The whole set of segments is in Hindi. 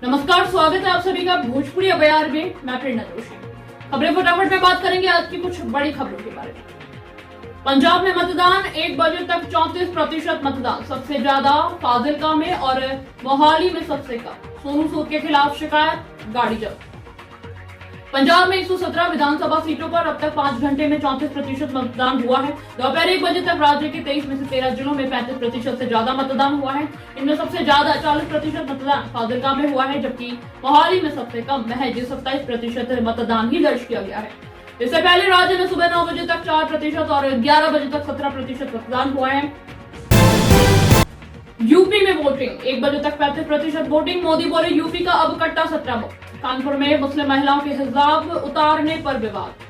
नमस्कार, स्वागत है आप सभी का भोजपुरी अखबार में। मैं प्रेरणा जोशी। खबरें फटाफट में बात करेंगे आज की कुछ बड़ी खबरों के बारे में। पंजाब में मतदान 1 बजे तक 34% मतदान, सबसे ज्यादा फाजिलका में और मोहाली में सबसे कम। सोनू सूद के खिलाफ शिकायत, गाड़ी जब्त। पंजाब में 117 विधानसभा सीटों पर अब तक 5 घंटे में 34% मतदान हुआ है। दोपहर 1 बजे तक राज्य के 23 में से 13 जिलों में 35% से ज्यादा मतदान हुआ है। इनमें सबसे ज्यादा 40% मतदान फाजिलका में हुआ है, जबकि मोहाली में सबसे कम महज 27% मतदान ही दर्ज किया गया है। इससे पहले राज्य में सुबह 9 बजे तक 4% और 11 बजे तक 17% मतदान हुआ है। यूपी में वोटिंग 1 बजे तक 35% वोटिंग। मोदी बोले यूपी का अब कट्टा 17 मुक्त। कानपुर में मुस्लिम महिलाओं के हिजाब उतारने पर विवाद।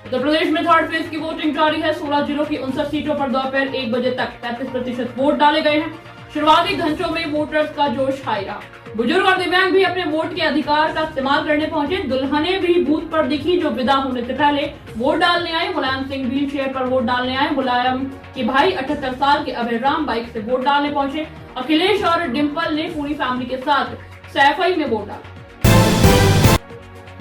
उत्तर प्रदेश में थर्ड फेज की वोटिंग जारी है। 16 जिलों की 59 सीटों पर दोपहर 1 बजे तक 35% वोट डाले गए हैं। शुरुआती घंटों में वोटर्स का जोश हाई रहा। बुजुर्ग और दिव्यांग भी अपने वोट के अधिकार का इस्तेमाल करने पहुंचे। दुल्हनें भी बूथ पर दिखी जो विदा होने से पहले वोट डालने आए। मुलायम सिंह व्हील चेयर पर वोट डालने आए। मुलायम के भाई 78 साल के अभय राम बाइक से वोट डालने पहुंचे। अखिलेश और डिम्पल ने पूरी फैमिली के साथ सैफई में वोट डाला।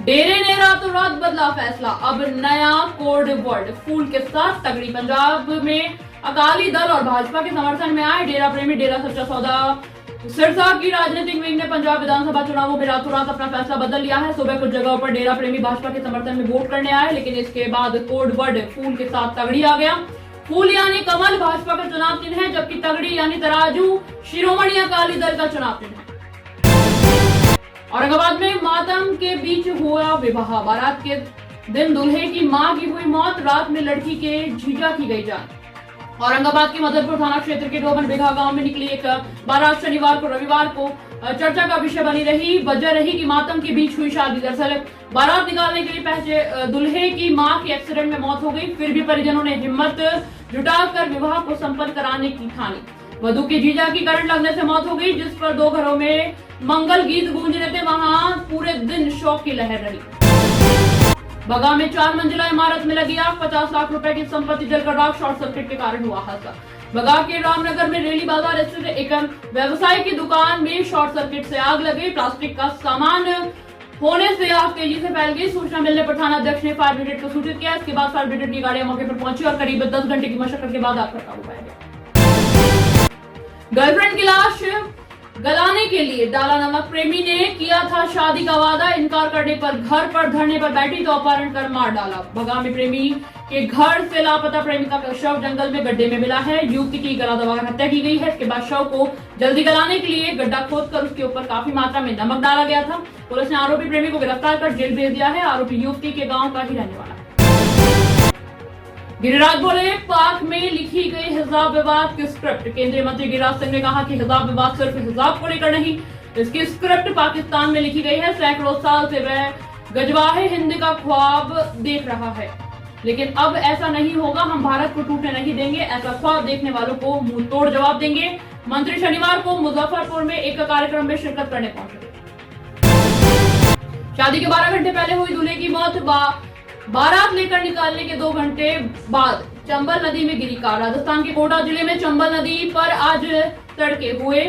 डेरे ने रातों रात बदला फैसला, अब नया कोड वर्ड फूल के साथ तगड़ी। पंजाब में अकाली दल और भाजपा के समर्थन में आए डेरा प्रेमी डेरा सच्चा सौदा सिरसा की राजनीतिक विंग ने पंजाब विधानसभा चुनावों में रातों रात अपना फैसला बदल लिया है। सुबह कुछ जगहों पर डेरा प्रेमी भाजपा के समर्थन में वोट करने आए, लेकिन इसके बाद कोड वर्ड फूल के साथ तगड़ी आ गया। फूल यानी कमल भाजपा का चुनाव चिन्ह है, जबकि तगड़ी यानी तराजू शिरोमणि अकाली दल का चुनाव चिन्ह है। औरंगाबाद में मातम के बीच हुआ विवाह। बारात के दिन दूल्हे की मां की हुई मौत, रात में लड़की के जीजा की गई जान। औरंगाबाद के मदनपुर थाना क्षेत्र के डोबन बिघा गांव में निकली एक बारात शनिवार को रविवार को चर्चा का विषय बनी रही। वजह रही कि मातम के बीच हुई शादी। दरअसल बारात निकालने के लिए पहुंचे दूल्हे की मां की एक्सीडेंट में मौत हो गई। फिर भी परिजनों ने हिम्मत जुटाकर विवाह को संपन्न कराने की ठानी। वधू के जीजा की करंट लगने से मौत हो गई, जिस पर 2 घरों में मंगल गीत गूंज रहे थे। वहां पूरे दिन शोक की लहर रही। बगा में 4 मंजिला इमारत में लगी आग, 50 लाख रुपए की संपत्ति जलकर राख। शॉर्ट सर्किट के कारण हुआ हादसा। बगा के रामनगर में रेली बाजार स्थित एक व्यवसाय की दुकान में शॉर्ट सर्किट से आग लगी। प्लास्टिक का सामान होने से आग तेजी से फैल गई। सूचना मिलने पर थाना अध्यक्ष ने फायर ब्रिगेड को सूचित किया। इसके बाद फायर ब्रिगेड की गाड़ियां मौके पर पहुंची और करीब 10 घंटे की मशक्कत के बाद आग पर काबू पाया गया। गर्लफ्रेंड की लाश गलाने के लिए डाला नमक। प्रेमी ने किया था शादी का वादा, इनकार करने पर घर पर धरने पर बैठी तो अपहरण कर मार डाला। बगा में प्रेमी के घर से लापता प्रेमिका का शव जंगल में गड्ढे में मिला है। युवती की गला दबाकर हत्या की गई है। इसके बाद शव को जल्दी गलाने के लिए गड्ढा खोदकर उसके ऊपर काफी मात्रा में नमक डाला गया था। पुलिस ने आरोपी प्रेमी को गिरफ्तार कर जेल भेज दिया है। आरोपी युवती के गाँव का ही रहने वाला है। गिरिराज बोले पाक में लिखी गई हिजाब विवाद की स्क्रिप्ट। केंद्रीय मंत्री गिरिराज सिंह ने कहा कि हिजाब विवाद सिर्फ हिजाब को लेकर नहीं, इसकी स्क्रिप्ट पाकिस्तान में लिखी गई है। सैकड़ों साल से वह गजवाहे हिंद का ख्वाब देख रहा है, लेकिन अब ऐसा नहीं होगा। हम भारत को टूटने नहीं देंगे। ऐसा ख्वाब देखने वालों को मुंह तोड़ जवाब देंगे। मंत्री शनिवार को मुजफ्फरपुर में एक कार्यक्रम में शिरकत करने पहुंचे। शादी के 12 घंटे पहले हुई दूल्हे की मौत। बारात लेकर निकालने के 2 घंटे बाद चंबल नदी में गिरी कार। राजस्थान के कोटा जिले में चंबल नदी पर आज तड़के हुए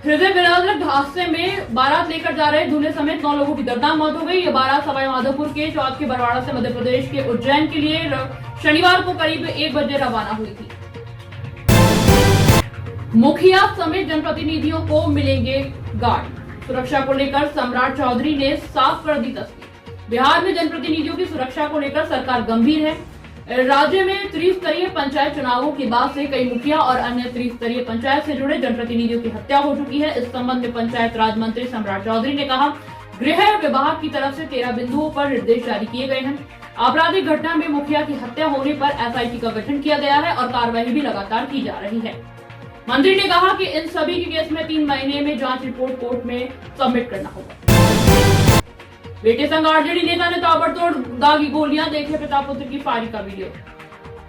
हृदय विदारक हादसे में बारात लेकर जा रहे दूल्हे समेत 9 लोगों की दर्दनाक मौत हो गई। ये बारात सवाई माधोपुर के चौथ के बरवाड़ा से मध्य प्रदेश के उज्जैन के लिए शनिवार को करीब 1 बजे रवाना हुई थी। मुखिया समेत जनप्रतिनिधियों को मिलेंगे गार्ड। सुरक्षा को लेकर सम्राट चौधरी ने साफ कर दी तस्वीर। बिहार में जनप्रतिनिधियों की सुरक्षा को लेकर सरकार गंभीर है। राज्य में त्रिस्तरीय पंचायत चुनावों के बाद से कई मुखिया और अन्य त्रिस्तरीय पंचायत से जुड़े जनप्रतिनिधियों की हत्या हो चुकी है। इस संबंध में पंचायत राज मंत्री सम्राट चौधरी ने कहा, गृह विभाग की तरफ से 13 बिंदुओं पर निर्देश जारी किए गए हैं। आपराधिक घटना में मुखिया की हत्या होने पर SIT का गठन किया गया है और कार्रवाई भी लगातार की जा रही है। मंत्री ने कहा कि इन सभी के केस में 3 महीने में जांच रिपोर्ट कोर्ट में सबमिट करना होगा। बेटे संग आरजेडी नेता ने ताबड़तोड़ दागी गोलियां, देखे पिता पुत्र की फायरिंग का वीडियो।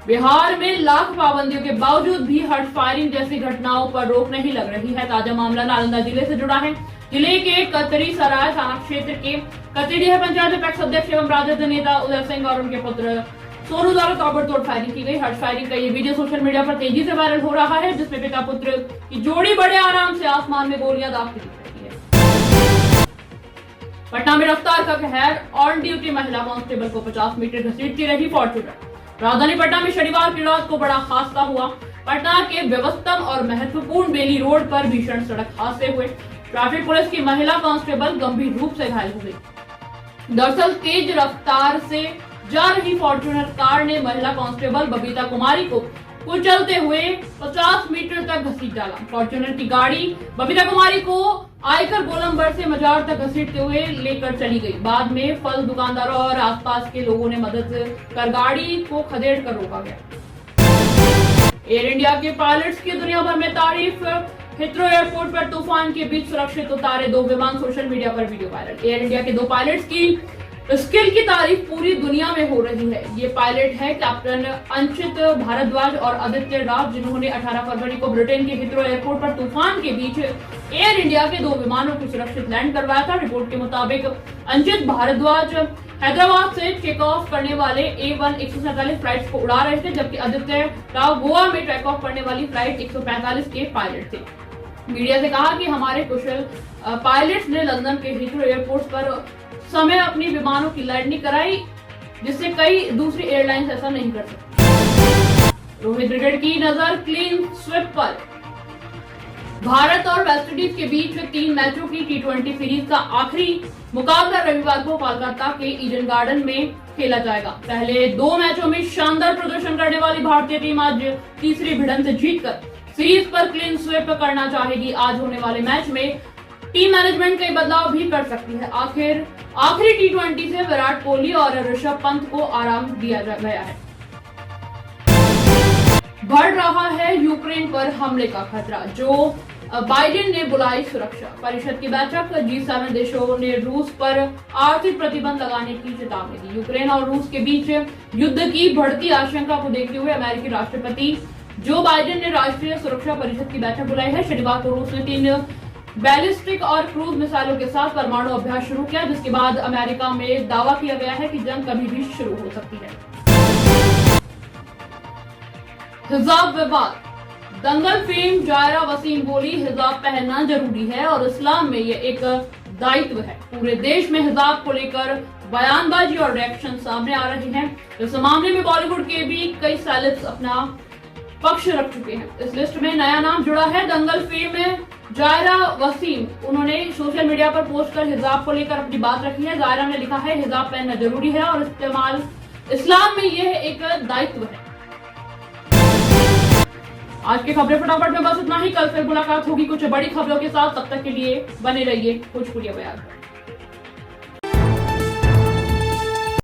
बिहार में लाख पाबंदियों के बावजूद भी हर्ष फायरिंग जैसी घटनाओं पर रोक नहीं लग रही है। ताजा मामला नालंदा जिले से जुड़ा है। जिले के कतरी सराय थाना क्षेत्र के कतरीडीह पंचायत अपेक्ष अध्यक्ष एवं राजद नेता उदय सिंह और उनके पुत्र सोनू द्वारा ताबड़तोड़ फायरिंग की गई। हर्ष फायरिंग का ये वीडियो सोशल मीडिया पर तेजी से वायरल हो रहा है, जिसमें पिता पुत्र की जोड़ी बड़े आराम से आसमान में गोलियां दागती दिख रही है। पटना में रफ्तार का कहर, ऑन ड्यूटी महिला कांस्टेबल को 50 मीटर घसीटती रही फॉर्च्यूनर। राजधानी पटना में शनिवार की रात को बड़ा हादसा हुआ। पटना के व्यवस्थम और महत्वपूर्ण बेली रोड पर भीषण सड़क हादसे हुए। ट्रैफिक पुलिस की महिला कांस्टेबल गंभीर रूप से घायल हो गई। दरअसल तेज रफ्तार से जा रही फॉर्च्यूनर कार ने महिला कांस्टेबल बबीता कुमारी को कुचलते हुए 50 मीटर तक घसीट डाला। फॉर्च्यूनर की गाड़ी बबीता कुमारी को आयकर गोलंबर से मजार तक घसीटते हुए लेकर चली गई। बाद में फल दुकानदारों और आसपास के लोगों ने मदद कर गाड़ी को खदेड़ कर रोका गया। एयर इंडिया के पायलट्स की दुनिया भर में तारीफ। हिथ्रो एयरपोर्ट पर तूफान के बीच सुरक्षित उतारे 2 विमान, सोशल मीडिया पर वीडियो वायरल। एयर इंडिया के 2 पायलट्स की स्किल की तारीफ पूरी दुनिया में हो रही है। ये पायलट है कैप्टन अंचित भारद्वाज और आदित्य राव, जिन्होंने 18 फरवरी को ब्रिटेन के हिथ्रो एयरपोर्ट पर तूफान के बीच एयर इंडिया के 2 विमानों को सुरक्षित लैंड करवाया था। रिपोर्ट के मुताबिक अंचित भारद्वाज हैदराबाद से टेक ऑफ करने वाले A1 147 फ्लाइट को उड़ा रहे थे, जबकि आदित्य राव गोवा में टेक ऑफ करने वाली फ्लाइट 145 के पायलट थे। मीडिया से कहा कि हमारे कुशल पायलट्स ने लंदन के हिथ्रो एयरपोर्ट पर समय अपनी विमानों की लैंडिंग कराई, जिससे कई दूसरी एयरलाइंस ऐसा नहीं कर सकती। रोहित क्रिकेट की नजर क्लीन स्वीप पर। भारत और वेस्टइंडीज के बीच 3 मैचों की T20 सीरीज का आखिरी मुकाबला रविवार को कोलकाता के ईडन गार्डन में खेला जाएगा। पहले 2 मैचों में शानदार प्रदर्शन करने वाली भारतीय टीम आज तीसरी भिड़ंत जीतकर सीरीज पर क्लीन स्वीप करना चाहेगी। आज होने वाले मैच में टीम मैनेजमेंट कई बदलाव भी कर सकती है। आखिरी T20 से विराट कोहली और ऋषभ पंत को आराम दिया गया है। बढ़ रहा है यूक्रेन पर हमले का खतरा, जो बाइडेन ने बुलाई सुरक्षा परिषद की बैठक। G7 देशों ने रूस पर आर्थिक प्रतिबंध लगाने की चेतावनी दी। यूक्रेन और रूस के बीच युद्ध की बढ़ती आशंका को देखते हुए अमेरिकी राष्ट्रपति जो बाइडेन ने राष्ट्रीय सुरक्षा परिषद की बैठक बुलाई है। शनिवार को रूस ने 3 बैलिस्टिक और क्रूज मिसाइलों के साथ परमाणु अभ्यास शुरू किया, जिसके बाद अमेरिका में दावा किया गया है कि जंग कभी भी शुरू हो सकती है। हिजाब विवाद। दंगल फेम जायरा वसीम बोली, हिजाब पहनना जरूरी है और इस्लाम में ये एक दायित्व है। पूरे देश में हिजाब को लेकर बयानबाजी और रिएक्शन सामने आ रहे हैं। इस मामले में बॉलीवुड के भी कई सेलेब्स अपना पक्ष रख चुके हैं। इस लिस्ट में नया नाम जुड़ा है दंगल फेम में जायरा वसीम। उन्होंने सोशल मीडिया पर पोस्ट कर हिजाब को लेकर अपनी बात रखी है। जायरा ने लिखा है, हिजाब पहनना जरूरी है और इस्लाम में यह एक दायित्व है। आज की खबरें फटाफट में बस इतना ही। कल फिर मुलाकात होगी कुछ बड़ी खबरों के साथ। तब तक के लिए बने रहिए भोजपुरिया बयान पर।